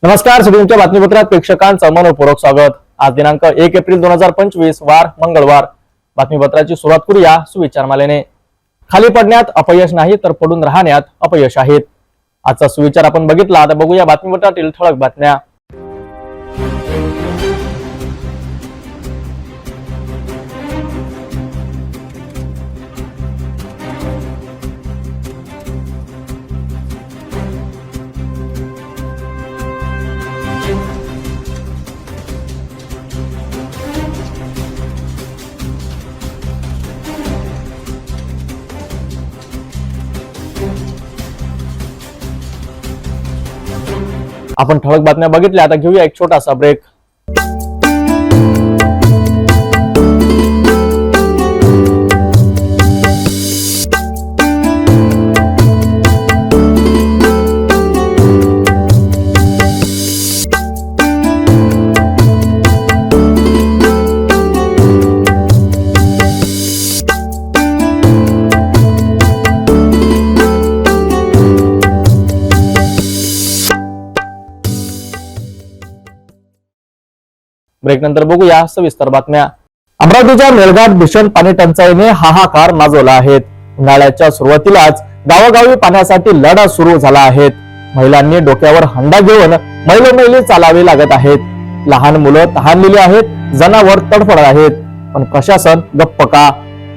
नमस्कार. सुदीनच्या बातमीपत्रात प्रेक्षकांचं मनपूर्वक स्वागत. आज दिनांक 1 एप्रिल 2025 वार मंगळवार. बातमीपत्राची सुरुवात करूया सुविचारमालेने. खाली पडण्यात अपयश नाही तर पडून राहण्यात अपयश आहेत. आजचा सुविचार आपण बघितला. आता बघूया बातमीपत्रातील ठळक बातम्या. आपण ठळक बातम्या बघितल्या. आता घेऊया एक छोटासा ब्रेक. ब्रेक नंतर बघूया सविस्तर बातम्या. अमरावतीच्या मेळघाट भीषण पाणी टंचाईने हाहाकार माजवला आहे. उन्हाळ्याच्या सुरुवातीलाच गावोगावी पाण्यासाठी लढा सुरू झाला आहे. महिलांनी डोक्यावर हंडा घेऊन मैलोमैली चालावे लागत आहेत. लहान मुलं तहानलेली आहेत, जनावर तडफडत आहेत. पण प्रशासन गप्प का?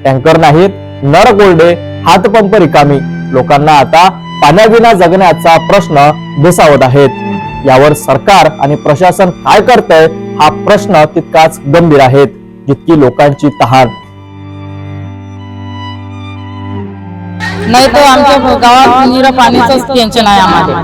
टँकर नाहीत, नळ कोरडे, हातपंप रिकामी. लोकांना आता पाण्याविना जगण्याचा प्रश्न भेसावत आहेत. यावर सरकार आणि प्रशासन काय करतंय हा प्रश्न तितकाच गंभीर आहे जितकी लोकांची तहान. नाही तर आमच्या गावात निरा पाण्याचंच टेन्शन आहे आम्हाला.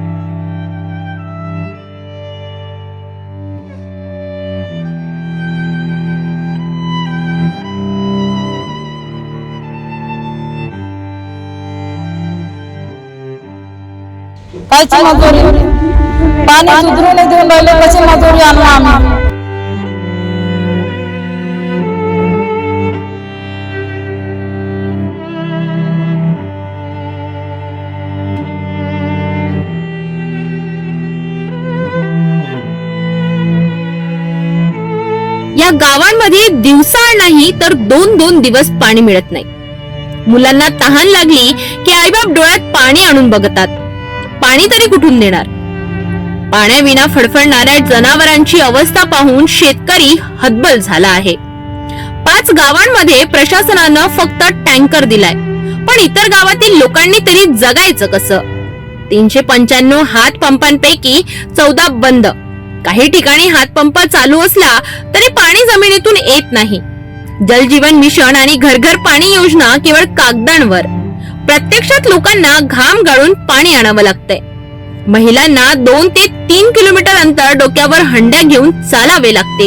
कायची मजुरी? पाणी सुधरू नाही देऊन राहिले, कशी मजुरी आणू आम्ही? या गावांमध्ये दिवसाआड नाही तर 2-2 दिवस पाणी मिळत नाही. मुलांना तहान लागली की आईबाप डोळ्यात पाणी आणून बघतात. पाणी तरी कुठून देणार? पाण्याविना फडफडणाऱ्या जनावरांची अवस्था पाहून शेतकरी हतबल झाला आहे. 5 गावांमध्ये प्रशासनानं फक्त टँकर दिलाय, पण इतर गावातील लोकांनी तरी जगायचं कसं? 395 हातपंपांपैकी 14 बंद. काही ठिकाणी हातपंप चालू असला तरी पाणी जमिनीतून येत नाही. जलजीवन मिशन आणि घर घर पाणी योजना केवळ कागदांवर. प्रत्यक्षात लोकांना घाम गाळून पाणी आणावं लागतंय. महिलांना 2 ते 3 किलोमीटर अंतर डोक्यावर हंड्या घेऊन चालावे लागते.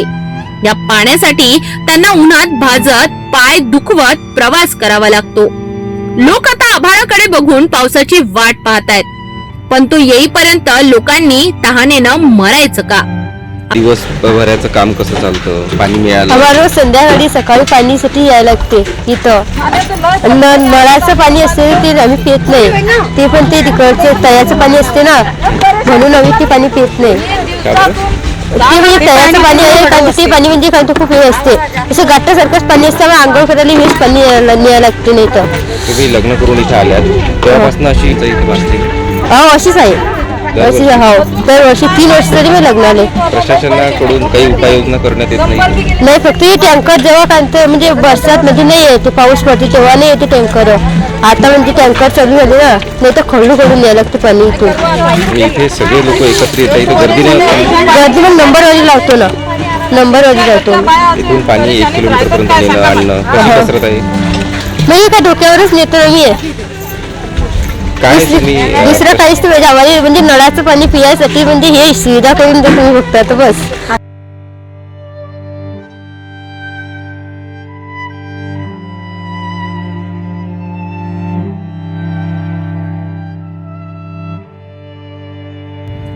या पाण्यासाठी त्यांना उन्हात भाजत पाय दुखवत प्रवास करावा लागतो. लोक आता आभाळाकडे बघून पावसाची वाट पाहतायत, पण तो येईपर्यंत लोकांनी तहानेनं मरायचं का? दिवसभराचं काम कसं चालतं? पाणी मिळालं? आम्हाला संध्याकाळी सकाळी पाणीसाठी यायला लागते. इथं नळाचं पाणी असते ते आम्ही पित नाही. ते पण ते तिकडचं तळ्याचं पाणी असते ना, म्हणून आम्ही ते पाणी पित नाही. ते म्हणजे तळ्याचं पाणी आहे कारण ते पाणी म्हणजे कारण खूप हे असते, असं गाठासारखंच पाणी असतं. आम्ही आंघोळ करायला हेच पाणी न्यायला लागते. नाही तर तुम्ही लग्न करून इथे आल्यात तेव्हापासून अशी अशीच आहे. अशी दरवर्षी 3 वर्ष तरी मी लग्नाले. प्रशासनाकडून काही उपाययोजना करण्यात येत नाही. फक्त हे टँकर जेव्हा काढतं म्हणजे बरसात म्हणजे नाही येते, पाऊस पडते तेव्हा नाही येते टँकर. आता म्हणजे टँकर चालू झाले ना, नाही तर खळू खळून यायला लागते पाणी इथून. इथे सगळे लोक एकत्र येतात. इथे गर्दी नाही? गर्दी मग नंबरवाली लावतो ना, नंबरवाली लावतो. इथून पाणी 1 किलोमीटर पर्यंत नेणं आणणं कशी कसरत आहे? नाही का डोक्यावरच नेतो नाहीये. दुसरं काहीच नाही. आम्हाला म्हणजे नळाचं पाणी पिण्यासाठी म्हणजे हे सुविधा करून जर तुम्ही बघता बस.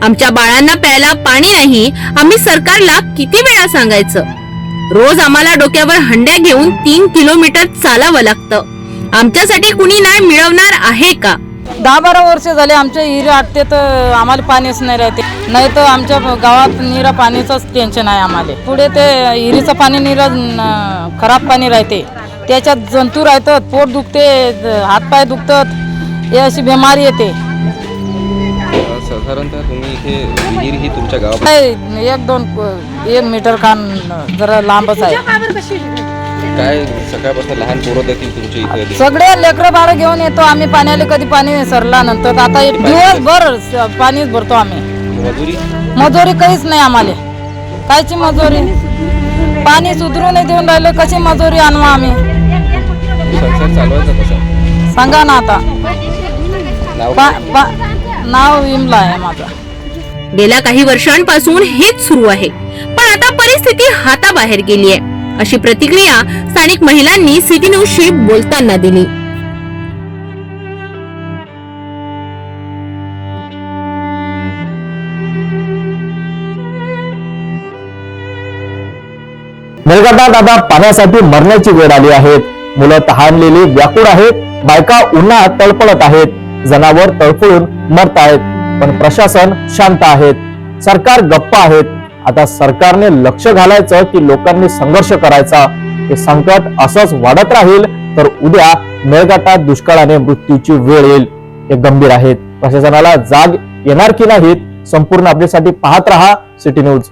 आमच्या बाळांना प्यायला पाणी नाही, आम्ही सरकारला किती वेळा सांगायचं? रोज आम्हाला डोक्यावर हंड्या घेऊन 3 किलोमीटर चालावं लागतं. आमच्यासाठी कुणी न्याय मिळवणार आहे का? 10-12 वर्ष झाले आमच्या हिरे आटते तर आम्हाला पाणीच नाही राहते, नाही तर आमच्या गावात निरा पाणीचंच टेन्शन आहे आम्हाला. पुढे ते हिरीचं पाणी निरा खराब पाणी राहते, त्याच्यात जंतू राहतात, पोट दुखते, हातपाय दुखतात, हे अशी बिमारी येते. साधारणतः तुम्ही इथे विहीर ही तुमच्या गावात काय 1 मीटर खान जरा लांबच आहे. काय सकाळपासून लहान पोरं देखील तुमच्या इथे सगळे लेकरं बाळं घेऊन येतो आम्ही पाण्याला, कधी पाणी सरला नंतर. आता एक दिवसभर पाणीच भरतो आम्ही. मजुरी काहीच नाही आम्हाला, कायची मजुरी, पाणी सुधरू नाही देऊन राहिलं, कशी मजुरी आणू आम्ही संसार चालवायचा कसा? सांगा ना. आता नाव नाव विमला आहे माझं. गेल्या काही वर्षांपासून हेच सुरू आहे, पण आता परिस्थिती हाताबाहेर गेली आहे, अशी प्रतिक्रिया स्थानिक महिलांनी सिटी न्यूजशी बोलताना दिली. मेळघाटात आता पाण्यासाठी मरण्याची वेळ आली आहे. मुलं तहानलेली व्याकुळ आहेत, बायका उन्हात तळपळत आहेत, जनावर तळफळून मरत आहेत, पण प्रशासन शांत आहेत, सरकार गप्प आहेत. आता सरकारने लक्ष घालायचं की लोकांनी संघर्ष करायचा. हे संकट असंच वाढत राहील तर उद्या मेळघाटात दुष्काळाने मृत्यूची वेळ येईल. हे गंभीर आहेत. प्रशासनाला जाग येणार की नाहीत, संपूर्ण अपडेटसाठी पाहत रहा सिटी न्यूज.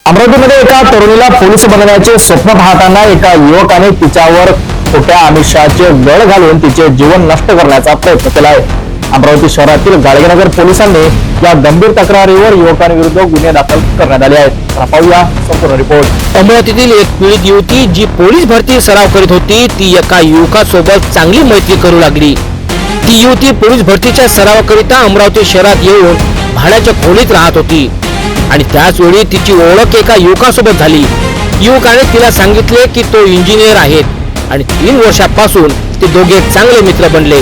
अमरावतीमध्ये एका तरुणीला पोलीस बनवण्याचे स्वप्न पाहताना एका युवकाने तिच्यावर खोट्या आमिषाचे गळ घालून तिचे जीवन नष्ट करण्याचा प्रयत्न केला आहे. अमरावती शहरातील गाडगेनगर पोलिसांनी या गंभीर तक्रारीवर युवकांविरुद्ध गुन्हे दाखल करण्यात आले आहेत. पाहूया संपूर्ण रिपोर्ट. अमरावतीतील एक पीडित युवती जी पोलीस भरती सराव करीत होती, ती एका युवकासोबत चांगली मैत्री करू लागली. ती युवती पोलीस भरतीच्या सरावाकरिता अमरावती शहरात येऊन भाड्याच्या खोलीत राहत होती आणि त्याच वेळी तिची ओळख एका युवकासोबत झाली. युवकाने तिला सांगितले की तो इंजिनियर आहेत आणि 3 वर्षापासून ते दोघे चांगले मित्र बनले.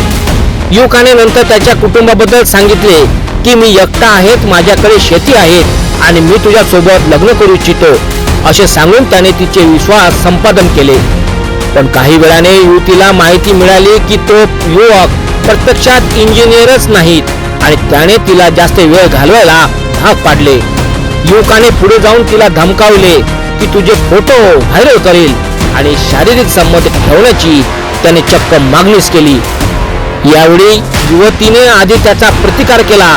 युवकाने नंतर त्याच्या कुटुंबाबद्दल सांगितले की मी एकटा आहेत, माझ्याकडे शेती आहेत आणि मी तुझ्या सोबत लग्न करू इच्छितो, असे सांगून त्याने तिचे विश्वास संपादन केले. पण काही वेळाने युवतीला माहिती मिळाली की तो युवक प्रत्यक्षात इंजिनियरच नाहीत आणि त्याने तिला जास्त वेळ घालवायला भाग पाडले. युवकाने पुढे जाऊन तिला धमकावले की तुझे फोटो व्हायरल करेल आणि शारीरिक संबंध ठेवण्याची त्याने चक्क मागणीच केली. यावेळी युवतीने आधी त्याचा प्रतिकार केला,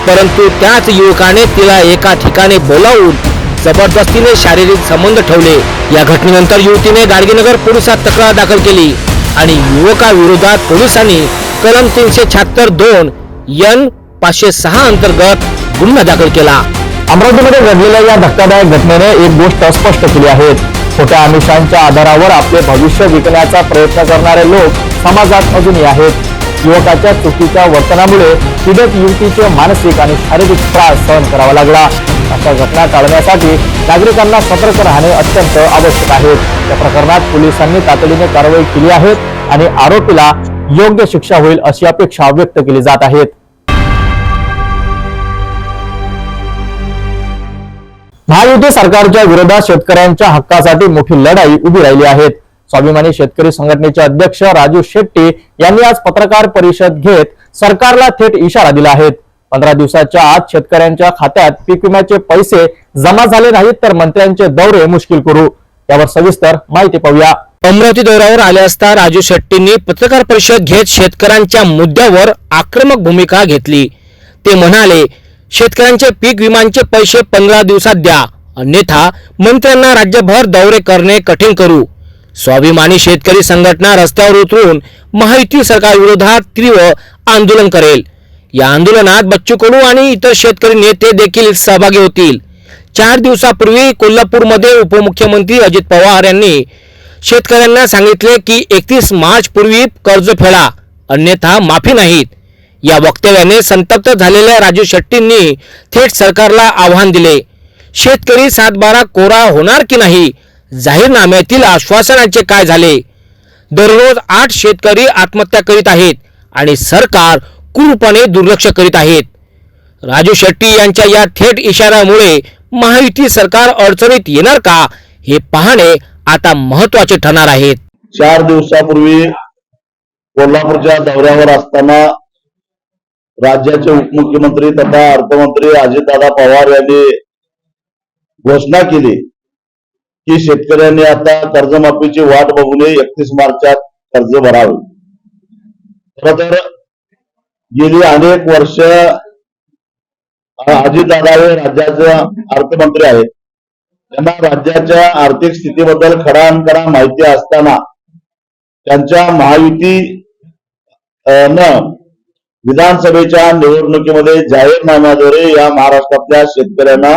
परंतु त्याच युवकाने तिला एका ठिकाणी बोलावून जबरदस्तीने शारीरिक संबंध ठेवले. या घटनेनंतर युवतीने गाडगेनगर पोलिसात तक्रार दाखल केली आणि युवकाविरोधात पोलिसांनी कलम 376(2) N 506 अंतर्गत गुन्हा दाखल केला. अमरावतीमध्ये घडलेल्या या धक्कादायक घटनेने एक गोष्ट स्पष्ट केली आहे. खोट्या आमिषांच्या आधारावर आपले भविष्य विकण्याचा प्रयत्न करणारे लोक समाजात अजूनही आहेत. युवकाच्या चुकीच्या वर्तनामुळे पीडित युवतीचे मानसिक आणि शारीरिक त्रास सहन करावा लागला. अशा घटना टाळण्यासाठी नागरिकांना सतर्क राहणे अत्यंत आवश्यक आहे. या प्रकरणात पोलिसांनी तातडीने कारवाई केली आहे आणि आरोपीला योग्य शिक्षा होईल अशी अपेक्षा व्यक्त केली जात आहे. महायुती सरकारच्या विरोधात शेतकऱ्यांच्या हक्कासाठी मोठी लढाई उभी राहिली आहे. स्वाभिमानी शेतकरी संघटनेचे अध्यक्ष राजू शेट्टी यांनी आज पत्रकार परिषद घेत सरकारला थेट इशारा दिला आहे. 15 दिवसाच्या आत शेतकऱ्यांच्या खात्यात पीक विम्याचे पैसे जमा झाले नाहीत तर मंत्र्यांचे दौरे मुश्किल करू. यावर सविस्तर माहिती पाहूया. अमरावती दौऱ्यावर आले असता राजू शेट्टींनी पत्रकार परिषद घेत शेतकऱ्यांच्या मुद्द्यावर आक्रमक भूमिका घेतली. ते म्हणाले, शेतकऱ्यांचे पीक विम्याचे पैसे 15 दिवसात द्या, अन्यथा मंत्र्यांना राज्यभर दौरे करणे कठीण करू. स्वाभिमानी शेतकरी संघटना रस्त्यावर उतरून महायुती सरकार विरोधात तीव्र आंदोलन करेल. या आंदोलनात बच्चू कडू आणि इतर शेतकरी नेते देखील सहभागी होतील. 4 दिवसापूर्वी कोल्हापूरमध्ये उपमुख्यमंत्री अजित पवार यांनी शेतकऱ्यांना सांगितले की 31 मार्च पूर्वी कर्ज फेडा, अन्यथा माफी नाहीत. या वक्तव्याने संतप्त झालेल्या राजू शेट्टींनी थेट सरकारला आव्हान दिले. शेतकरी 7/12 कोरा होणार की नाही? जाहीरनाम्यातील आश्वासनाचे काय झाले? दररोज 8 शेतकरी आत्महत्या करीत आहेत आणि सरकार क्रूरपणे दुर्लक्ष करीत आहेत. राजू शेट्टी यांच्या या थेट इशाऱ्यामुळे महायुती सरकार अडचणीत येणार का हे पाहणे आता महत्त्वाचे ठरणार आहे. 4 दिवसापूर्वी कोल्हापूरच्या दौऱ्यावर असताना राज्याचे उपमुख्यमंत्री तथा अर्थमंत्री अजितदादा पवार यांनी घोषणा केली की शेतकऱ्यांनी आता कर्जमाफीची वाट बघू नये, 31 मार्चात कर्ज भरावे. खरं तर गेली अनेक वर्ष अजितदादा हे राज्याचे अर्थमंत्री आहेत. त्यांना राज्याच्या आर्थिक स्थितीबद्दल खडानखडा माहिती असताना त्यांच्या महायुती विधानसभेच्या निवडणुकीमध्ये जाहीरनाम्याद्वारे या महाराष्ट्रातल्या शेतकऱ्यांना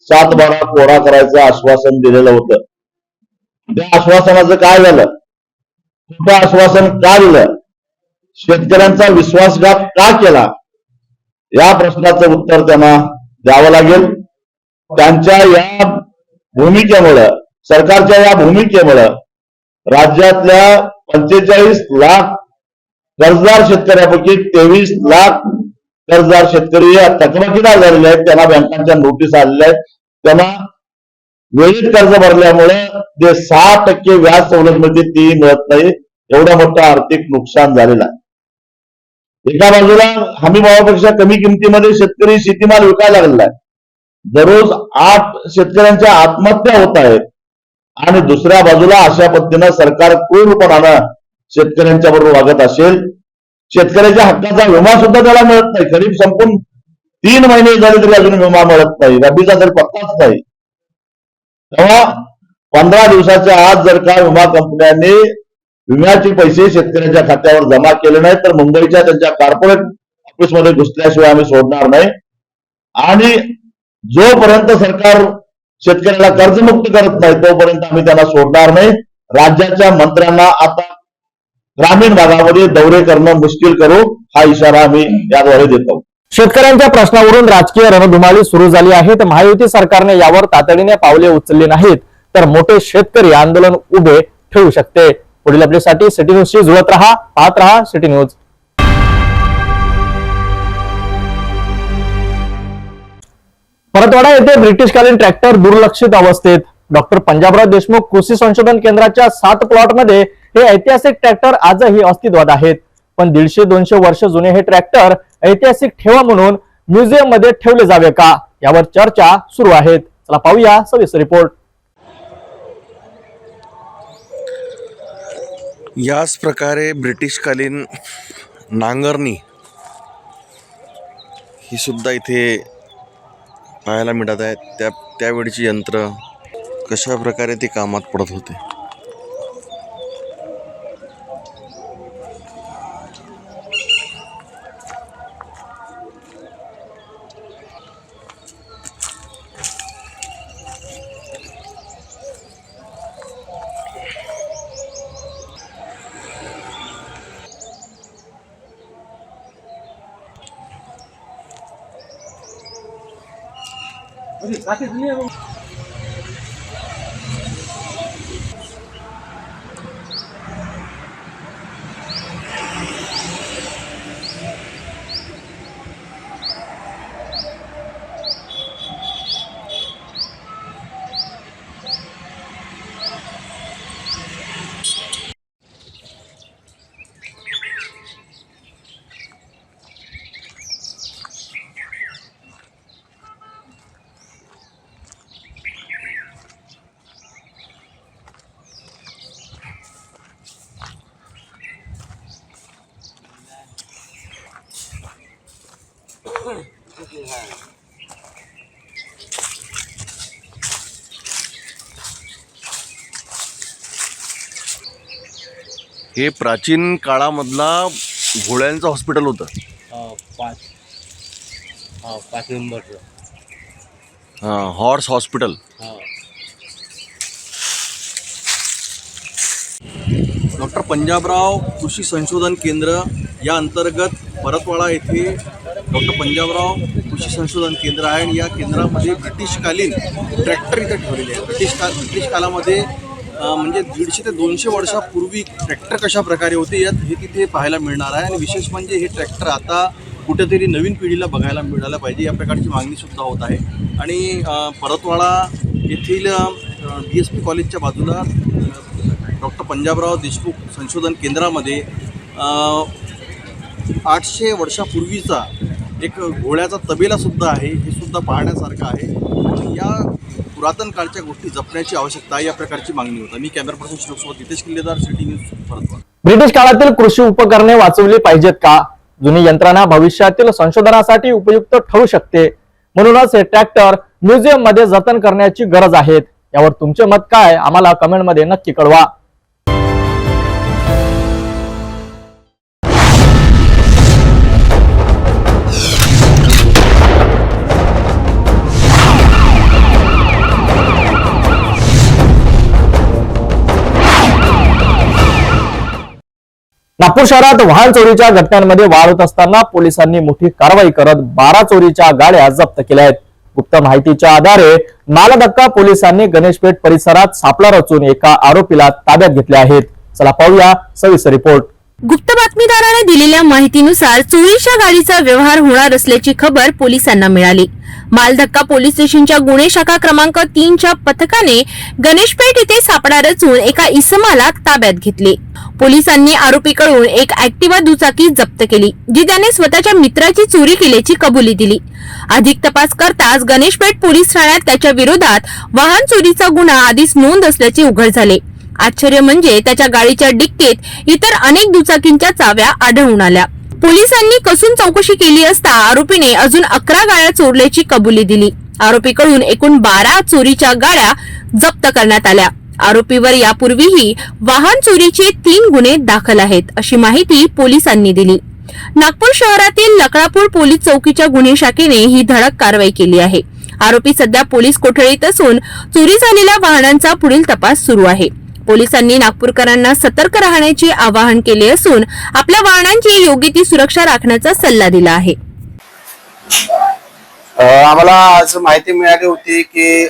7/12 कोरा करायचं आश्वासन दिलेलं होतं. त्या आश्वासनाचं काय झालं? खोटं आश्वासन का दिलं? शेतकऱ्यांचा विश्वासघात का केला? या प्रश्नाचं उत्तर त्यांना द्यावं लागेल. त्यांच्या या भूमिकेमुळं, सरकारच्या या भूमिकेमुळं राज्यातल्या 45 लाख कर्जदार शेतकऱ्यापैकी 23 लाख कर्जदार शेतकरी थकबाकीदार झालेले आहेत. त्यांना बँकांच्या नोटीस आलेल्या आहेत. त्यांना वेळेत कर्ज भरल्यामुळे जे 6% व्याज सवलत मिळते ती मिळत नाही. एवढं मोठं आर्थिक नुकसान झालेलं आहे. एका बाजूला हमी भावापेक्षा कमी किमतीमध्ये शेतकरी शेतीमाल विकायला लागलेला आहे. दररोज 8 शेतकऱ्यांच्या आत्महत्या होत आहेत आणि दुसऱ्या बाजूला अशा पद्धतीनं सरकार क्रूरपणानं शेतकऱ्यांच्या बरोबर वागत असेल. शेतकऱ्याच्या हक्काचा विमा सुद्धा त्याला मिळत नाही. खरीप संपून 3 महिने झाले तरी अजून विमा मिळत नाही. रब्बीचा तरी पत्ताच नाही. तेव्हा 15 दिवसाच्या आत जर का विमा कंपन्यांनी विम्याचे पैसे शेतकऱ्यांच्या खात्यावर जमा केले नाही तर मुंबईच्या त्यांच्या कॉर्पोरेट ऑफिसमध्ये घुसल्याशिवाय आम्ही सोडणार नाही. आणि जोपर्यंत सरकार शेतकऱ्याला कर्जमुक्त करत नाही तोपर्यंत आम्ही त्यांना सोडणार नाही. राज्याच्या मंत्र्यांना आता ग्रामीण भागामध्ये दौरे करणं मुश्किल करू, हा इशारा आम्ही याद्वारे देतो. शेतकऱ्यांच्या प्रश्नावरून राजकीय रणधुमाळी सुरू झाली आहे. तर महायुती सरकारने यावर तातडीने पावले उचलली नाहीत तर मोठे शेतकरी आंदोलन उभे ठेवू शकते. पुढील अपडेटसाठी सिटी न्यूजशी जुळत रहा, पाहत रहा सिटी न्यूज. परतवाडा येथे ब्रिटिशकालीन ट्रॅक्टर दुर्लक्षित अवस्थेत. डॉक्टर पंजाबराव देशमुख कृषी संशोधन केंद्राच्या 7 प्लॉटमध्ये हे ऐतिहासिक ट्रॅक्टर आजही अस्तित्वात आहेत. पण 150-200 वर्ष जुने हे ट्रॅक्टर ऐतिहासिक ठेवा म्हणून म्युझियम मध्ये ठेवले जावे का, यावर चर्चा सुरू आहेत. चला पाहूया सविस्तर रिपोर्ट. याच प्रकारे ब्रिटिशकालीन नांगरणी ही सुद्धा इथे पाहायला मिळत आहे. त्यावेळची यंत्र कशा प्रकारे ती कामात पडत होते. हे प्राचीन काळामधला घोड्यांचं हॉस्पिटल होतं. 5 नंबरचं. Horse hospital. डॉक्टर पंजाबराव कृषी संशोधन केंद्र या अंतर्गत परतवाडा येथे डॉक्टर पंजाबराव कृषी संशोधन केंद्र आहे. आणि या केंद्रामध्ये ब्रिटिशकालीन ट्रॅक्टर इथे ठेवलेले आहेत. ब्रिटिश कालामध्ये म्हणजे 150 ते 200 वर्षापूर्वी ट्रॅक्टर कशा प्रकारे होते हे तिथे पाहायला मिळणार आहे. आणि विशेष म्हणजे हे ट्रॅक्टर आता कुठेतरी नवीन पिढीला बघायला मिळायला पाहिजे या प्रकारची मागणीसुद्धा होत आहे. आणि परतवाडा येथील DSP कॉलेजच्या बाजूला डॉक्टर पंजाबराव देशमुख संशोधन केंद्रामध्ये 800 वर्षापूर्वीचा एक घोड्याचा तबेलासुद्धा आहे. हे सुद्धा पाहण्यासारखं आहे. आणि या पुरातन काळच्या गोष्टी जपण्याची आवश्यकता आहे या प्रकारची मागणी होती. मी कॅमेरा पर्सन श्रीसोबत हितेश किल्लेदार, सिटी न्यूज, परतवाडा. ब्रिटिश काळातील कृषी उपकरणे वाचवली पाहिजेत का? जुनी यंत्रणा भविष्यातील संशोधनासाठी उपयुक्त ठरू शकते. म्हणूनच हे ट्रॅक्टर म्युझियम मध्ये जतन करण्याची गरज आहे. यावर तुमचे मत काय? आम्हाला कमेंट मध्ये नक्की कळवा. नागपूर शहरात वाहन चोरीच्या घटनांमध्ये वाढ होत असताना पोलिसांनी मोठी कारवाई करत 12 चोरीच्या गाड्या जप्त केल्या आहेत. गुप्त माहितीच्या आधारे मालधक्का पोलिसांनी गणेशपेठ परिसरात सापळा रचून एका आरोपीला ताब्यात घेतले आहेत. चला पाहूया सविस्तर रिपोर्ट. गुप्त बातमीदाराने दिलेल्या माहितीनुसार चोरीच्या गाडीचा व्यवहार होणार असल्याची खबर पोलिसांना मिळाली. मालधक्का पोलीस स्टेशनच्या गुन्हे शाखा क्रमांक 3च्या पथकाने गणेशपेठ येथे सापळा रचून एका इसमाला ताब्यात घेतले. पोलिसांनी आरोपीकडून एक ऍक्टिवा दुचाकी जप्त केली, जी त्याने स्वतःच्या मित्राची चोरी केल्याची कबुली दिली. अधिक तपास करताच गणेशपेठ पोलीस ठाण्यात त्याच्या विरोधात वाहन चोरीचा गुन्हा आधीच नोंद असल्याचे उघड झाले. आश्चर्य म्हणजे त्याच्या गाडीच्या डिक्कीत इतर अनेक दुचाकींच्या चाव्या आढळून आल्या. पोलिसांनी कसून चौकशी केली असता आरोपीने अजून 11 गाड्या चोरल्याची कबुली दिली. आरोपीकडून एकूण 12 चोरीच्या गाड्या जप्त करण्यात आल्या. आरोपीवर यापूर्वीही वाहन चोरीचे 3 गुन्हे दाखल आहेत, अशी माहिती पोलिसांनी दिली. नागपूर शहरातील लकडापूर पोलीस चौकीच्या गुन्हे शाखेने ही धडक कारवाई केली आहे. आरोपी सध्या पोलीस कोठडीत असून चोरी झालेल्या वाहनांचा पुढील तपास सुरू आहे. पोलिसांनी नागपूरकरांना सतर्क राहण्याचे आवाहन केले असून आपल्या वाहनांची योग्य ती सुरक्षा राखण्याचा सल्ला दिला आहे. आम्हाला आज माहिती मिळाली होती की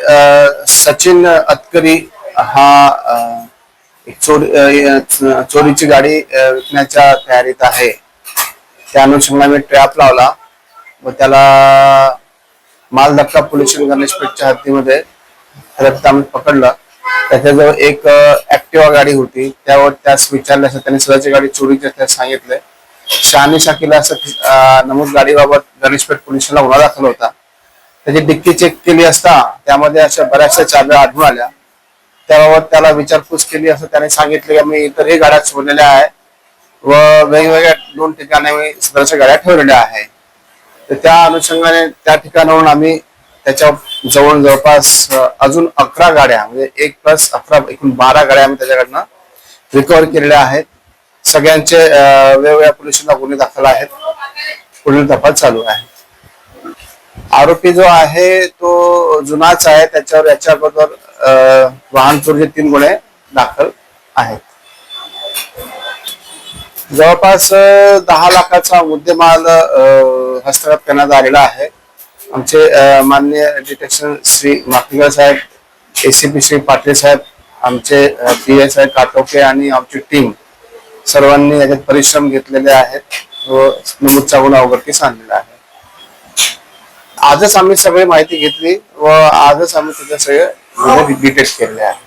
सचिन अतकरी हा चोरीची गाडी विकण्याच्या तयारीत आहे. त्या अनुषंगाने ट्रॅप लावला व त्याला मालधक्का पोलीस स्टेशन गणेशपेठच्या हद्दीमध्ये आम्ही पकडलं. त्याच्याजवळ एक ऍक्टिवा गाडी होती. त्यावर त्यास विचारलं असं त्याने स्वतःची गाडी चोरीची असल्याचे सांगितले. शहानिशा केला असं नमूद गाडीबाबत गणेशपेठ पोलिसांना गुन्हा दाखल होता. त्याची डिक्की चेक केली असता त्यामध्ये अशा बऱ्याचशा चाव्या आढळून आल्या. त्याबाबत त्याला विचारपूस केली असं त्याने सांगितले की मी इतरही गाड्या चोरलेल्या आहे व वेगवेगळ्या 2 ठिकाणी मी सदरच्या गाड्या ठेवलेल्या आहे. तर त्या अनुषंगाने त्या ठिकाणावरून आम्ही त्याच्या जवळपास अजून 11 गाड्या म्हणजे 1 + 11 एकूण 12 गाड्या आम्ही त्याच्याकडनं रिकव्हर केलेल्या आहेत. सगळ्यांचे वेगवेगळ्या पोलिसांना गुन्हे दाखल आहेत. पुढील तपास चालू आहे. आरोपी जो आहे तो जुनाच आहे. त्याच्यावर याच्या अगोदर वाहन चोरीचे 3 गुन्हे दाखल आहेत. जवळपास 10 लाखाचा मुद्देमाल हस्तगत करण्यात आलेला आहे. आमचे माननीय डिटेक्शन श्री माकलकर साहेब, ACP श्री पाटील साहेब, आमचे PI साहेब काटोके आणि आमची टीम सर्वांनी याच्यात परिश्रम घेतलेले आहेत व नमूदचा गुन्हा उघडकीस आणलेला आहे. आजच आम्ही सगळी माहिती घेतली व आजच आम्ही त्याचे सगळे गुन्हे डिटेक्ट केलेले आहे.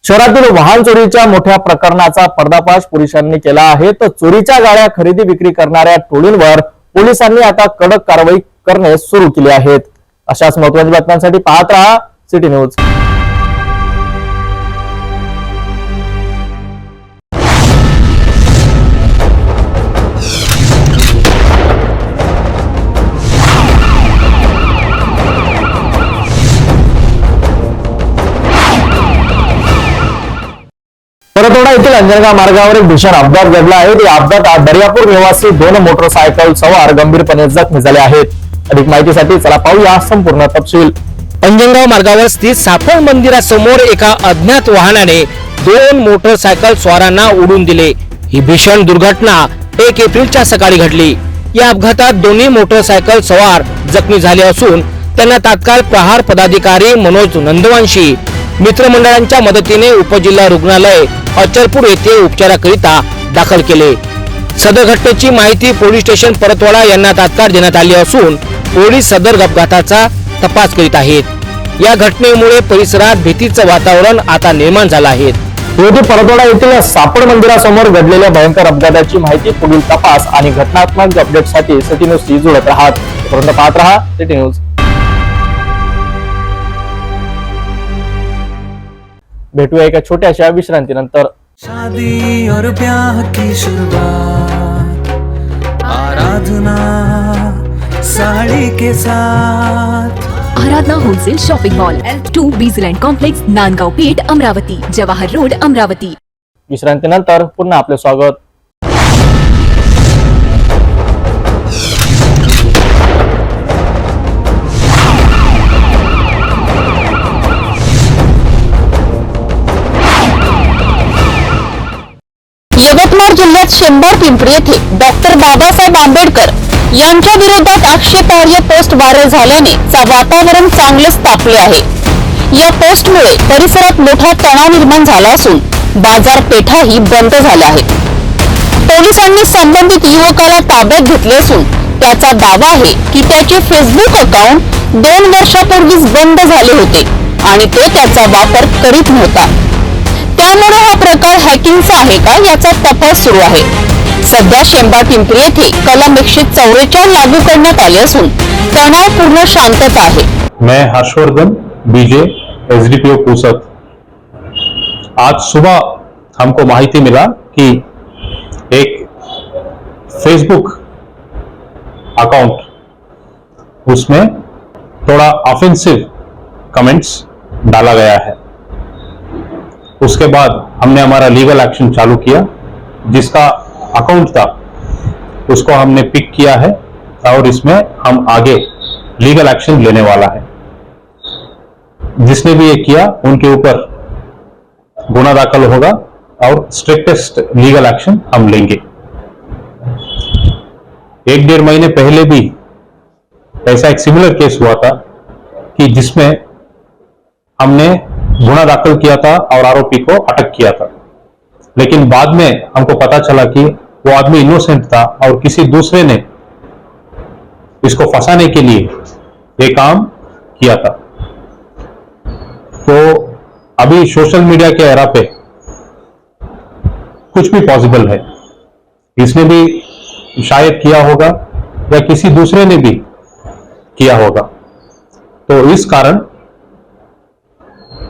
शहरातील वाहन चोरीच्या मोठ्या प्रकरणाचा पर्दाफाश पोलिसांनी केला आहे. तर चोरीच्या गाड्या खरेदी विक्री करणाऱ्या टोळींवर पोलिसांनी आता कडक कारवाई करणे सुरू केले आहेत. अशाच महत्त्वाच्या बातम्यांसाठी पाहत रहा सिटी न्यूज. परतवाडा येथील अंजनगाव मार्गावर एक भीषण अपघात घडला आहे. या अपघातात दर्यापूर निवासी 2 मोटरसायकल सवार गंभीरपणे जखमी झाले आहेत. अधिक माहितीसाठी चला पाहूया संपूर्ण तपशील. अंजनगाव मार्गावर स्थित साफळ मंदिरासमोर एका अज्ञात वाहनाने 2 मोटरसायकल स्वारांना उडून दिले. ही भीषण दुर्घटना 1 एप्रिलच्या सकाळी घडली. या अपघातात दोन्ही मोटरसायकल सवार जखमी झाले असून त्यांना तात्काळ प्रहार पदाधिकारी मनोज नंदवंशी मित्रमंडळांच्या मदतीने उपजिल्हा रुग्णालय अचलपूर येथे उपचाराकरिता दाखल केले. सदर घटनेची माहिती पोलीस स्टेशन परतवाडा यांना तात्काळ देण्यात आली असून पोलीस सदर अपघाताचा तपास करीत आहेत. या घटनेमुळे परिसरात भीतीचं वातावरण आता निर्माण झालं आहे. येथे परतवाडा येथील सापड मंदिरासमोर घडलेल्या भयंकर अपघाताची माहिती, पुढील तपास आणि घटनात्मक अपडेटसाठी सिटी न्यूजशी जुळत राहा. पाहत रहा सिटी न्यूज. भेटूया एका छोट्याशा विश्रांतीनंतर. शादी और ब्याह की शुरुआत, आराधना साड़ी के साथ. Aradhana wholesale shopping mall, L2 बीझलँड कॉम्प्लेक्स, नांदगाव पेठ, अमरावती, जवाहर रोड, अमरावती. विश्रांतीनंतर पुन्हा आपले स्वागत. यवतमाळ जिल्ह्यात शेंबार पिंपरी येथे डॉक्टर बाबासाहेब आंबेडकर यांच्या विरोधात आक्षेपार्ह पोस्ट व्हायरल झाल्याने वातावरण चांगलेच तापले आहे. या पोस्टमुळे परिसरात मोठा तणाव निर्माण झाला असून बाजारपेठाही बंद झाल्या आहेत. पोलिसांनी संबंधित युवकाला ताब्यात घेतले असून त्याचा दावा आहे की त्याचे फेसबुक अकाउंट 2 वर्षापूर्वीच बंद झाले होते आणि तो त्याचा वापर करीत नव्हता. त्यामुळे हा प्रकार हॅकिंगचा आहे का याचा तपास सुरू आहे. सध्या शेंबार पिंपरी येथे कलम 144 लागू करण्यात आले असून तणावपूर्ण शांतता आहे. मैं हर्षवर्धन बीजे एसडीपीओ पूसत. आज सुबह हमको माहिती मिला कि एक फेसबुक अकाउंट उसमें थोड़ा ऑफेंसिव कमेंट्स डाला गया है. उसके बाद हमने हमारा लीगल एक्शन चालू किया. जिसका अकाउंट था उसको हमने पिक किया है और इसमें हम आगे लीगल एक्शन लेने वाला है. जिसने भी ये किया उनके ऊपर गुना दाखल होगा और स्ट्रिक्टेस्ट लीगल एक्शन हम लेंगे. 1-1.5 महीने पहले भी ऐसा एक सिमिलर केस हुआ था कि जिसमें हमने गुना दाखल किया था और आरोपी को अटक किया था. लेकिन बाद में हमको पता चला कि वो आदमी इनोसेंट था और किसी दूसरे ने इसको फंसाने के लिए ये काम किया था. तो अभी सोशल मीडिया के एरा पे कुछ भी पॉसिबल है. इसने भी शायद किया होगा या किसी दूसरे ने भी किया होगा. तो इस कारण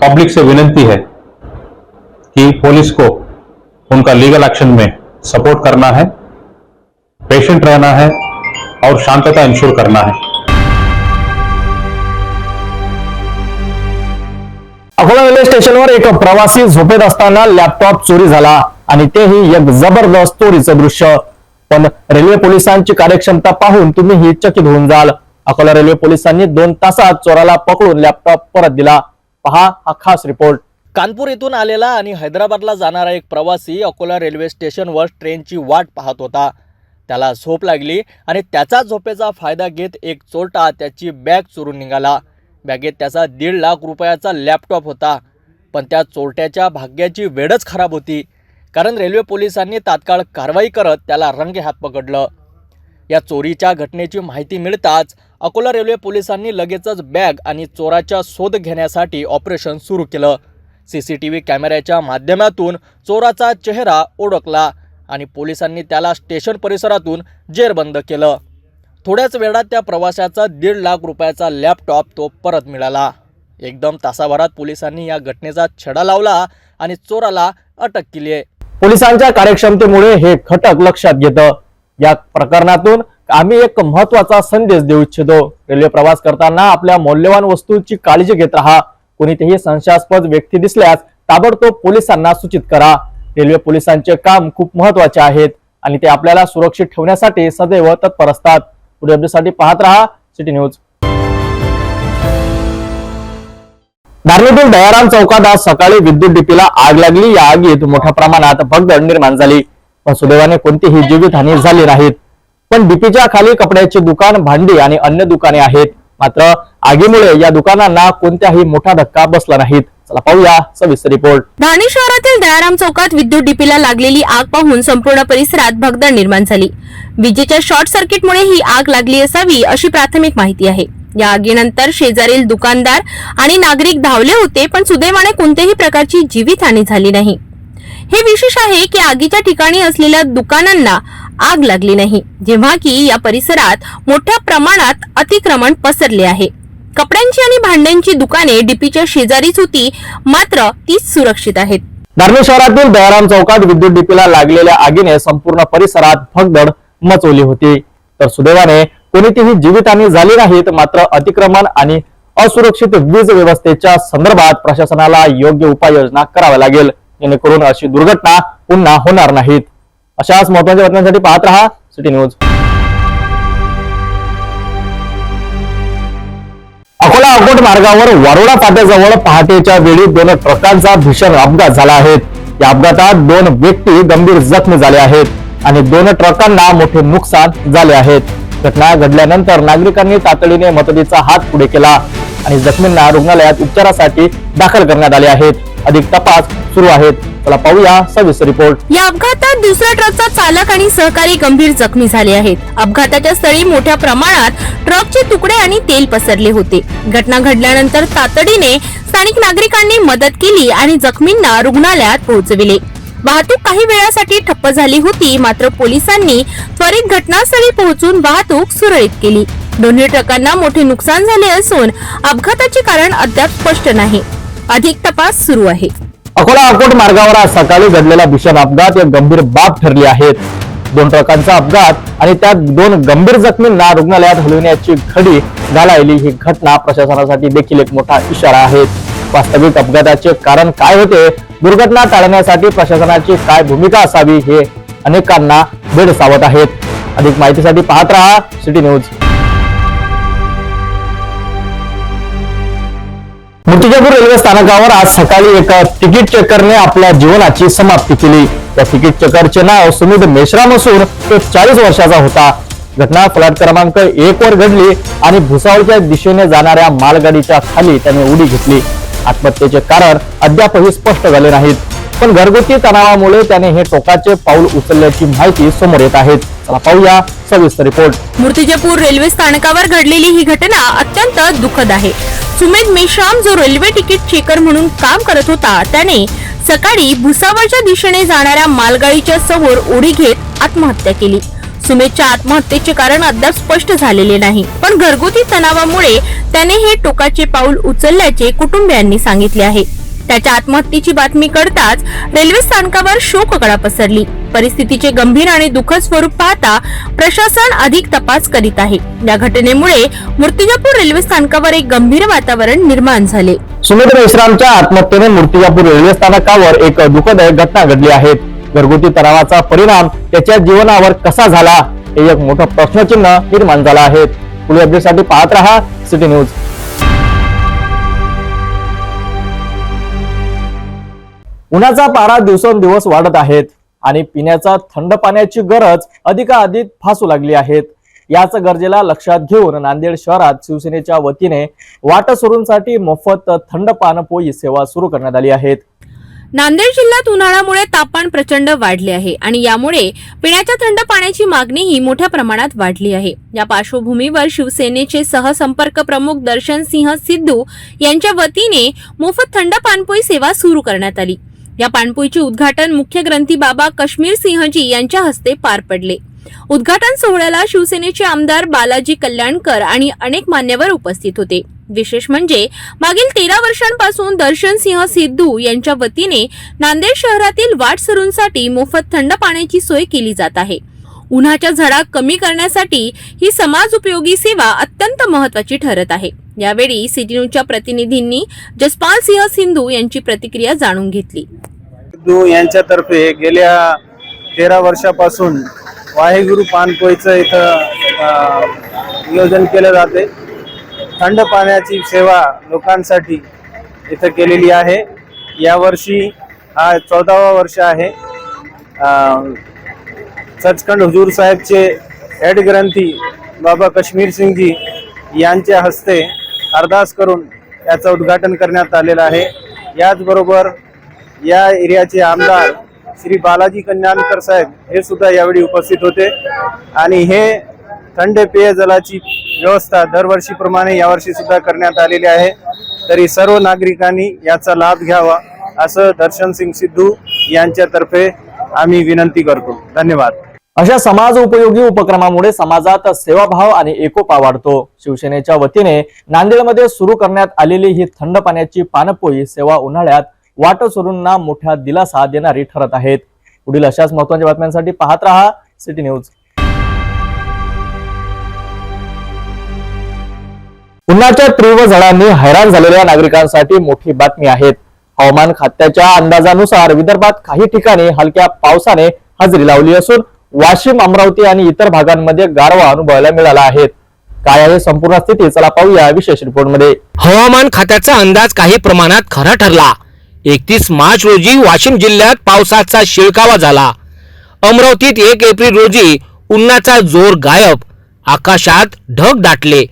पब्लिक से विनती है कि पुलिस को उनका लीगल एक्शन में सपोर्ट करना है, पेशेंट रहना है और शांतता इंश्योर करना है. अकोला रेल्वे स्टेशनवर एक प्रवासी झोपेत असताना लॅपटॉप चोरी झाला आणि तेही एक जबरदस्त चोरीचं दृश्य. पण रेल्वे पोलिसांची कार्यक्षमता पाहून तुम्ही चकित होऊन जाल. अकोला रेल्वे पोलिसांनी 2 तासात चोराला पकडून लॅपटॉप परत दिला. पहा हा खास रिपोर्ट. कानपूर येथून आलेला आणि हैदराबादला जाणारा एक प्रवासी अकोला रेल्वे स्टेशनवर ट्रेनची वाट पाहत होता. त्याला झोप लागली आणि त्याचा झोपेचा फायदा घेत एक चोरटा त्याची बॅग चोरून निघाला. बॅगेत त्याचा 1.5 लाख रुपयाचा लॅपटॉप होता. पण त्या चोरट्याच्या भाग्याची वेळच खराब होती, कारण रेल्वे पोलिसांनी तात्काळ कारवाई करत त्याला रंगेहात पकडलं. या चोरीच्या घटनेची माहिती मिळताच अकोला रेल्वे पोलिसांनी लगेचच बॅग आणि चोराचा शोध घेण्यासाठी ऑपरेशन सुरू केलं. सीसीटीव्ही कॅमेऱ्याच्या माध्यमातून चोराचा चेहरा ओळखला आणि पोलिसांनी त्याला स्टेशन परिसरातून जेरबंद केलं. थोड्याच वेळात त्या प्रवाशाचा 1.5 लाख रुपयाचा लॅपटॉप तो परत मिळाला. एकदम तासाभरात पोलिसांनी या घटनेचा छडा लावला आणि चोराला अटक केली आहे. पोलिसांच्या कार्यक्षमतेमुळे हे खटक लक्षात घेतं. या प्रकरणातून आम्ही एक महत्त्वाचा संदेश देऊ इच्छितो. रेल्वे प्रवास करताना आपल्या मौल्यवान वस्तूंची काळजी घेत राहा. कोणीतरी संशयास्पद व्यक्ती दिसल्यास ताबडतोब पोलिसांना सूचित करा. रेल्वे पोलिसांचे काम खूप महत्त्वाचे आहेत आणि ते आपल्याला सुरक्षित ठेवण्यासाठी सदैव तत्पर असतात. पुढे अपडेटसाठी पाहत रहा सिटी न्यूज. धारणीतील दयाराम चौकात आज सकाळी विद्युत डीपीला आग लागली. या आगीत मोठ्या प्रमाणात भगदड निर्माण झाली, पण सुदैवाने कोणतीही जीवितहानी झाली नाहीत. पण डीपीच्या खाली कपड्याचे दुकान, भांडी आणि अन्य दुकाने आहेत. मात्र आगीमुळे या दुकानांना कोणत्याही मोठा धक्का बसला नाहीत. चला पाहूया सविस्तर रिपोर्ट. ठाणे शहरातील दयाराम चौकात विद्युत डीपीला लागलेली आग पाहून संपूर्ण परिसरात भगदड निर्माण झाली. विजेच्या शॉर्ट सर्किटमुळे ही आग लागली असावी अशी प्राथमिक माहिती आहे. या आगीनंतर शेजारील दुकानदार आणि नागरिक धावले होते, पण सुदैवाने कोणत्याही प्रकारची जीवितहानी झाली नाही. हे विशेष आहे की आगीच्या ठिकाणी असलेल्या दुकानांना आग लागली नाही, जेव्हा की या परिसरात मोठ्या प्रमाणात अतिक्रमण पसरले आहे. कपड्यांची आणि भांड्यांची दुकाने डीपीच्या शेजारीच होती, मात्र ती सुरक्षित आहेत. धारणी शहरातील दयाराम चौकात विद्युत डीपीला लागलेल्या आगीने संपूर्ण परिसरात भगदड मचवली होती. तर सुदैवाने कोणतीही जीवितहानी झाली नाहीत, मात्र अतिक्रमण आणि असुरक्षित वीज व्यवस्थेच्या संदर्भात प्रशासनाला योग्य उपाययोजना कराव्या लागेल, जेणेकरून अशी दुर्घटना पुन्हा होणार नाहीत. अशाच महत्त्वाच्या बातम्यांसाठी पाहत रहा सिटी न्यूज. अकोला अकोट मार्गावर वारोडा फाट्याजवळ पहाटेच्या वेळी 2 ट्रकांचा भीषण अपघात झाला आहे. या अपघातात 2 व्यक्ती गंभीर जखमी झाले आहेत आणि 2 ट्रकांना मोठे नुकसान झाले आहेत. घटना घडल्यानंतर नागरिकांनी तातडीने मदतीचा हात पुढे केला आणि जखमींना रुग्णालयात उपचारासाठी दाखल करण्यात आले आहेत. अधिक तपास सुरू आहेत. चला पाहूया सविस्तर रिपोर्ट. या अपघातात दुसऱ्या ट्रकचा चालक आणि सहकारी गंभीर जखमी झाले आहेत. अपघाताच्या स्थळी मोठ्या प्रमाणात ट्रकचे तुकडे आणि तेल पसरले होते. घटना घडल्यानंतर तातडीने स्थानिक नागरिकांनी मदत केली आणि जखमींना रुग्णालयात पोहोचविले. वाहतूक काही वेळासाठी ठप्प झाली होती, मात्र पोलिसांनी त्वरित घटनास्थळी पोहोचून वाहतूक सुरळीत केली. दोन्ही ट्रकांना मोठे नुकसान झाले असून अपघाताचे कारण अद्याप स्पष्ट नाही. अधिक तपास सुरू आहे. अकोला अकोट मार्गावर आज सकाळी घडलेला भीषण अपघात एक गंभीर बाब ठरली आहेत. 2 ट्रकांचा अपघात आणि त्यात 2 गंभीर जखमींना रुग्णालयात हलविण्याची घडी घालायली ही घटना प्रशासनासाठी देखील एक मोठा इशारा आहे. वास्तविक अपघाताचे कारण काय होते, दुर्घटना टाळण्यासाठी प्रशासनाची काय भूमिका असावी, हे अनेकांना भेडसावत आहेत. अधिक माहितीसाठी पाहत रहा सिटी न्यूज. मूर्तिजापूर रेल्वे स्थानकावर आज सकाळी एका तिकीट चेकरने आपल्या जीवनाची समाप्ती केली. त्या तिकीट चेकरचे नाव सुमित मेश्राम असून तो 40 वर्षाचा होता. घटना फलाट क्रमांक 1 वर घडली आणि भुसावळच्या दिशेने जाणाऱ्या मालगाडीच्या खाली त्याने उडी घेतली. आत्महत्येचे कारण अद्यापही स्पष्ट झाले नाहीत, पण घरगुती तणावामुळे त्याने हे टोकाचे पाऊल उचलल्याची माहिती समोर येत आहे. चला पाहूया सविस्तर रिपोर्ट. मूर्तिजापूर रेल्वे स्थानकावर घडलेली ही घटना अत्यंत दुःखद आहे. सुमित मेश्राम जो रेल्वे तिकीट चेकर म्हणून काम करत होता, त्याने सकाळी भुसावळच्या दिशेने जाणाऱ्या मालगाडीच्या समोर उडी घेत आत्महत्या केली. सुमितच्या आत्महत्येचे कारण अद्याप स्पष्ट झालेले नाही, पण घरगुती तणावामुळे त्याने हे टोकाचे पाऊल उचलल्याचे कुटुंबियांनी सांगितले आहे. त्याच्या आत्महत्येची बातमी कळताच रेल्वे स्थानकावर शोककळा पसरली. परिस्थितीचे गंभीर आणि दुःखद स्वरूप पाहता प्रशासन अधिक तपास करीत आहे. या घटनेमुळे मूर्तिजापूर रेल्वे स्थानकावर एक गंभीर वातावरण निर्माण झाले. सुमित मेश्रामच्या आत्महत्येने मूर्तिजापूर रेल्वे स्थानकावर एक दुःखद घटना घडली आहे. घरगुती तणावाचा परिणाम त्याच्या जीवनावर कसा झाला, हे एक मोठं प्रश्नचिन्ह निर्माण झालं आहे. पुढील अपडेटसाठी पाहत रहा सिटी न्यूज. उन्हाचा पारा दिवसेंदिवस वाढत आहेत आणि पिण्याचा थंड पाण्याची गरज अधिकाधिक भासू लागली आहे. याच गरजेला लक्षात घेऊन नांदेड शहरात शिवसेनेच्या वतीने वाटसरूंसाठी मोफत थंड पाणपोई सेवा सुरू करण्यात आली आहे. नांदेड जिल्ह्यात उन्हाळ्यामुळे तापमान प्रचंड वाढले आहे आणि यामुळे पिण्याच्या थंड पाण्याची मागणीही मोठ्या प्रमाणात वाढली आहे. या पार्श्वभूमीवर शिवसेनेचे सहसंपर्क प्रमुख दर्शन सिंह सिद्धू यांच्या वतीने मोफत थंड पाणपोई सेवा सुरू करण्यात आली. या पाणपोईचे उद्घाटन मुख्य ग्रंथी बाबा कश्मीर सिंहजी यांच्या हस्ते पार पडले. उद्घाटन सोहळ्याला शिवसेनेचे आमदार बालाजी कल्याणकर आणि अनेक मान्यवर उपस्थित होते. विशेष म्हणजे मागील 13 वर्षांपासून दर्शन सिंह सिद्धू यांच्या वतीने नांदेड शहरातील वाटसरूंसाठी मोफत थंड पाण्याची सोय केली जात आहे. उन्हाच्या झळा कमी करण्यासाठी ही समाज उपयोगी सेवा अत्यंत महत्त्वाची ठरत आहे. यावेळी सिटी न्यूजच्या प्रतिनिधींनी जसपाल सिंह सिंधू यांची प्रतिक्रिया जाणून घेतली. सिद्धू यांच्यातर्फे गेल्या 13 वर्षापासून वाहेगुरु पाणपोईचं इथं नियोजन केलं जाते. थंड पाण्याची सेवा लोकांसाठी इथं केलेली आहे. यावर्षी हा 14वा वर्ष आहे. सचखंड हुजूर साहेबचे हेड ग्रंथी बाबा कश्मीर सिंगजी यांच्या हस्ते अरदास करून याचं उद्घाटन करण्यात आलेलं आहे. याचबरोबर या एरियाचे आमदार श्री बालाजी कल्याणकर साहेब हे सुद्धा यावेळी उपस्थित होते आणि हे थंड पेयजलाची व्यवस्था दरवर्षीप्रमाणे यावर्षी सुद्धा करण्यात आलेली आहे. तरी सर्व नागरिकांनी याचा लाभ घ्यावा असं दर्शन सिंग सिद्धू यांच्यातर्फे आम्ही विनंती करतो. धन्यवाद. अशा समाज उपयोगी उपक्रमामुळे समाजात सेवाभाव आणि एकोपा वाढतो. शिवसेनेच्या वतीने नांदेडमध्ये सुरू करण्यात आलेली ही थंड पाण्याची पाणपोई सेवा उन्हाळ्यात वाटसरूंना मोठा दिलासा देणारी ठरत आहेत. पुढील अशाच महत्त्वाच्या बातम्यांसाठी पाहत रहा सिटी न्यूज. उन्हाच्या तीव्र झळांनी हैराण झालेल्या नागरिकांसाठी मोठी बातमी आहे. हवामान खात्याच्या अंदाजानुसार विदर्भात काही ठिकाणी हलक्या पावसाने हजेरी लावली असून वाशिम, अमरावती आणि इतर भागांमध्ये गारवा अनुभवायला मिळाला आहे. काय आहे संपूर्ण स्थिती, चला पाहूया विशेष रिपोर्ट मध्ये. हवामान खात्याचा अंदाज काही प्रमाणात खरा ठरला. 31 मार्च रोजी वाशिम जिल्ह्यात पावसाचा शिळकावा झाला. अमरावतीत 1 एप्रिल रोजी उन्हाचा जोर गायब, आकाशात ढग दाटले.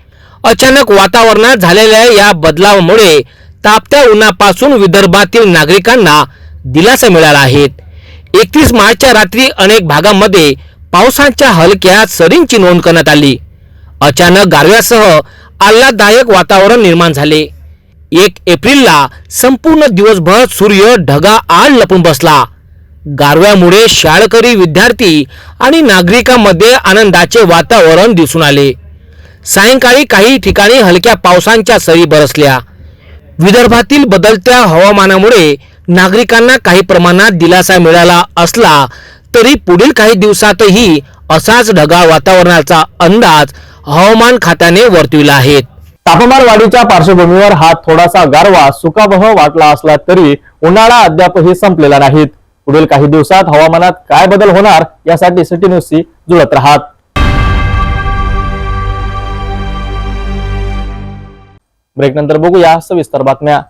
अचानक वातावरणात झालेल्या या बदलावामुळे तापत्या उन्हापासून विदर्भातील नागरिकांना दिलासा मिळाला आहे. 31 मार्चच्या रात्री अनेक भागांमध्ये पावसाच्या हलक्या सरींची नोंद करण्यात आली. अचानक गारव्यासह आल्हाददायक वातावरण निर्माण झाले. 1 एप्रिलला संपूर्ण दिवसभर सूर्य ढगाआड लपून बसला. गारव्यामुळे शाळकरी, विद्यार्थी आणि नागरिकांमध्ये आनंदाचे वातावरण दिसून आले. सायंकाळी काही ठिकाणी हलक्या पावसांच्या सरी बरसल्या. विदर्भातील बदलत्या हवामानामुळे नागरिकांना काही प्रमाणात दिलासा मिळाला असला तरी पुढील काही दिवसातही असाच ढगाळ वातावरणाचा अंदाज हवामान खात्याने वर्तविला आहे. तापमान वाढीच्या पार्श्वभूमीवर हा थोडासा गारवा सुकावह वाटला असला तरी उन्हाळा अद्यापही संपलेला नाहीत. पुढील काही दिवसात हवामानात काय बदल होणार यासाठी सिटी न्यूजशी जुळत राहा. ब्रेक नंतर बघूया सविस्तर बातम्या.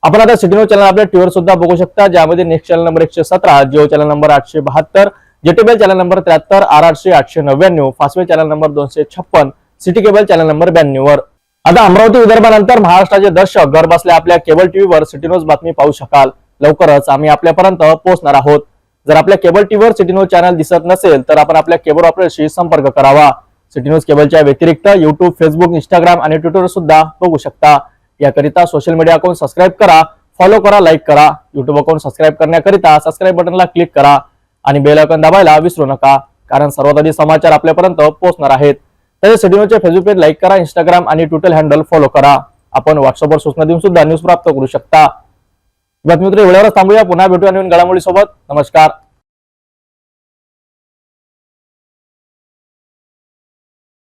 आपण आता सिटी न्यूज चॅनल आपल्या टीव्हीवर सुद्धा बघू शकता, ज्यामध्ये next channel number 117, Jio channel number 872, जेटीबेल channel number 73, RRC 899, fastway channel number 256, city cable channel number 92 वर. आता अमरावती विदर्भानंतर महाराष्ट्राचे दर्शक घर बसल्या आपल्या केबल टीव्हीवर सिटी न्यूज बातमी पाहू शकाल. लवकरच आम्ही आपल्यापर्यंत पोहोचणार आहोत. जर आपल्या केबल टीव्हीवर सिटी न्यूज चॅनल दिसत नसेल तर आपण आपल्या केबल ऑपरेटरशी संपर्क करावा. सिटी न्यूज केबलच्या व्यतिरिक्त युट्यूब, फेसबुक, इंस्टाग्राम आणि ट्विटर सुद्धा बघू शकता. याकरिता सोशल मीडिया अकाउंट सबस्क्राईब करा, फॉलो करा, लाईक करा. युट्यूब अकाउंट सबस्क्राईब करण्याकरिता सबस्क्राईब बटनला क्लिक करा आणि बेल आयकॉन दाबायला विसरू नका, कारण सर्वात आधी समाचार आपल्यापर्यंत पोहोचणार आहेत. तसेच सिटी न्यूजचे फेसबुक पेज लाईक करा, इंस्टाग्राम आणि ट्विटर हँडल फॉलो करा. आपण व्हॉट्सअपवर सूचना देऊन सुद्धा न्यूज प्राप्त करू शकता. बातमीपत्र वेळेवरच थांबूया. पुन्हा भेटूया नवीन घडामोडी सोबत. नमस्कार.